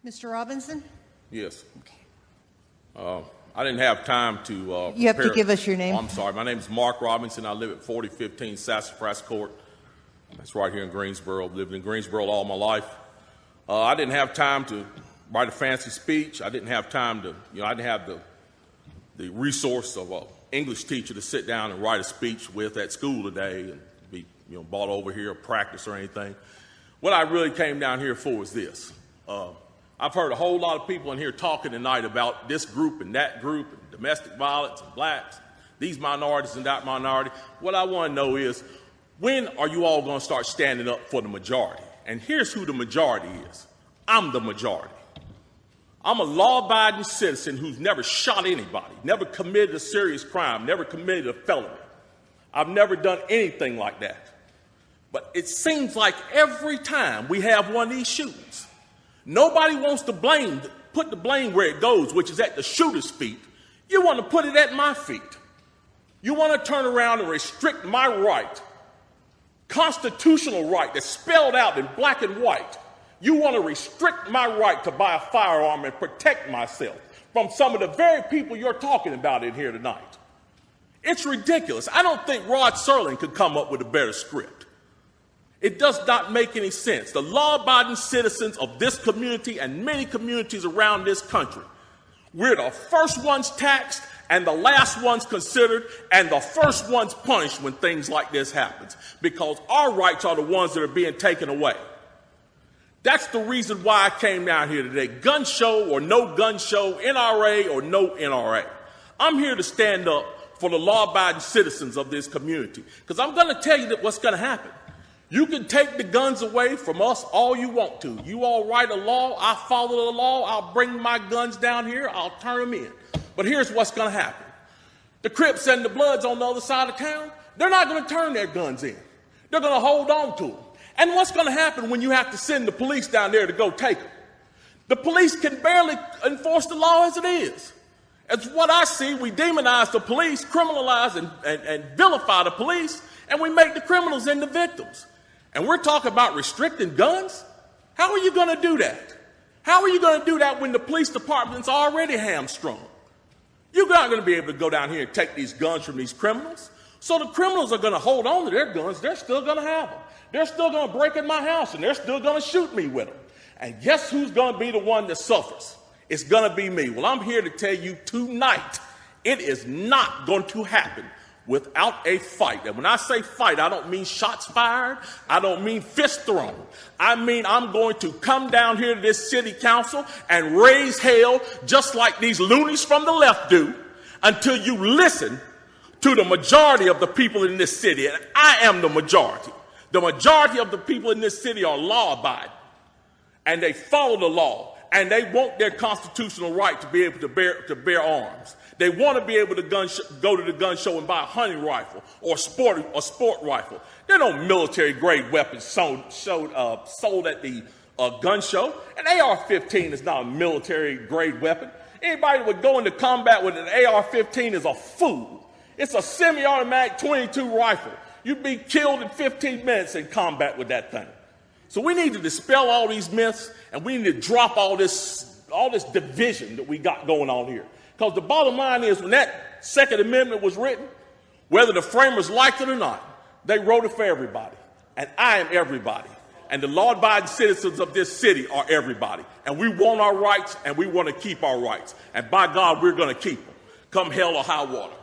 Mr. Robinson? Yes. I didn't have time to You have to prepare. give us your name. Oh, I'm sorry. My name is Mark Robinson. I live at 4015 Sassafras Court. That's right here in Greensboro. I've lived in Greensboro all my life. I didn't have time to write a fancy speech. I didn't have time to, I didn't have the resource of an English teacher to sit down and write a speech with at school today and be, brought over here or practice or anything. What I really came down here for is this. I've heard a whole lot of people in here talking tonight about this group and that group, and domestic violence and blacks, these minorities and that minority. What I want to know is, when are you all going to start standing up for the majority? And here's who the majority is. I'm the majority. I'm a law-abiding citizen who's never shot anybody, never committed a serious crime, never committed a felony. I've never done anything like that. But it seems like every time we have one of these shootings, nobody wants to put the blame where it goes, which is at the shooter's feet. You want to put it at my feet. You want to turn around and restrict my right, constitutional right that's spelled out in black and white. You want to restrict my right to buy a firearm and protect myself from some of the very people you're talking about in here tonight. It's ridiculous. I don't think Rod Serling could come up with a better script. It does not make any sense. The law-abiding citizens of this community and many communities around this country, we're the first ones taxed and the last ones considered and the first ones punished when things like this happens, because our rights are the ones that are being taken away. That's the reason why I came down here today. Gun show or no gun show, NRA or no NRA. I'm here to stand up for the law-abiding citizens of this community, because I'm going to tell you that what's going to happen. You can take the guns away from us all you want to. You all write a law, I follow the law, I'll bring my guns down here, I'll turn them in. But here's what's going to happen. The Crips and the Bloods on the other side of town, they're not going to turn their guns in. They're going to hold on to them. And what's going to happen when you have to send the police down there to go take them? The police can barely enforce the law as it is. As what I see, we demonize the police, criminalize and vilify the police, and we make the criminals into victims. And we're talking about restricting guns? How are you going to do that? How are you going to do that when the police department's already hamstrung? You're not going to be able to go down here and take these guns from these criminals. So the criminals are going to hold on to their guns. They're still going to have them. They're still going to break in my house, and they're still going to shoot me with them. And guess who's going to be the one that suffers? It's going to be me. Well, I'm here to tell you tonight, it is not going to happen without a fight. And when I say fight, I don't mean shots fired. I don't mean fist thrown. I mean I'm going to come down here to this city council and raise hell just like these loonies from the left do until you listen to the majority of the people in this city. And I am the majority. The majority of the people in this city are law-abiding, and they follow the law, and they want their constitutional right to be able to bear arms. They want to be able to go to the gun show and buy a hunting rifle or a sport rifle. There are no military-grade weapons sold at the gun show. An AR-15 is not a military-grade weapon. Anybody that would go into combat with an AR-15 is a fool. It's a semi-automatic .22 rifle. You'd be killed in 15 minutes in combat with that thing. So we need to dispel all these myths, and we need to drop all this division that we got going on here. Because the bottom line is, when that Second Amendment was written, whether the framers liked it or not, they wrote it for everybody. And I am everybody. And the law-abiding citizens of this city are everybody. And we want our rights, and we want to keep our rights. And by God, we're going to keep them, come hell or high water.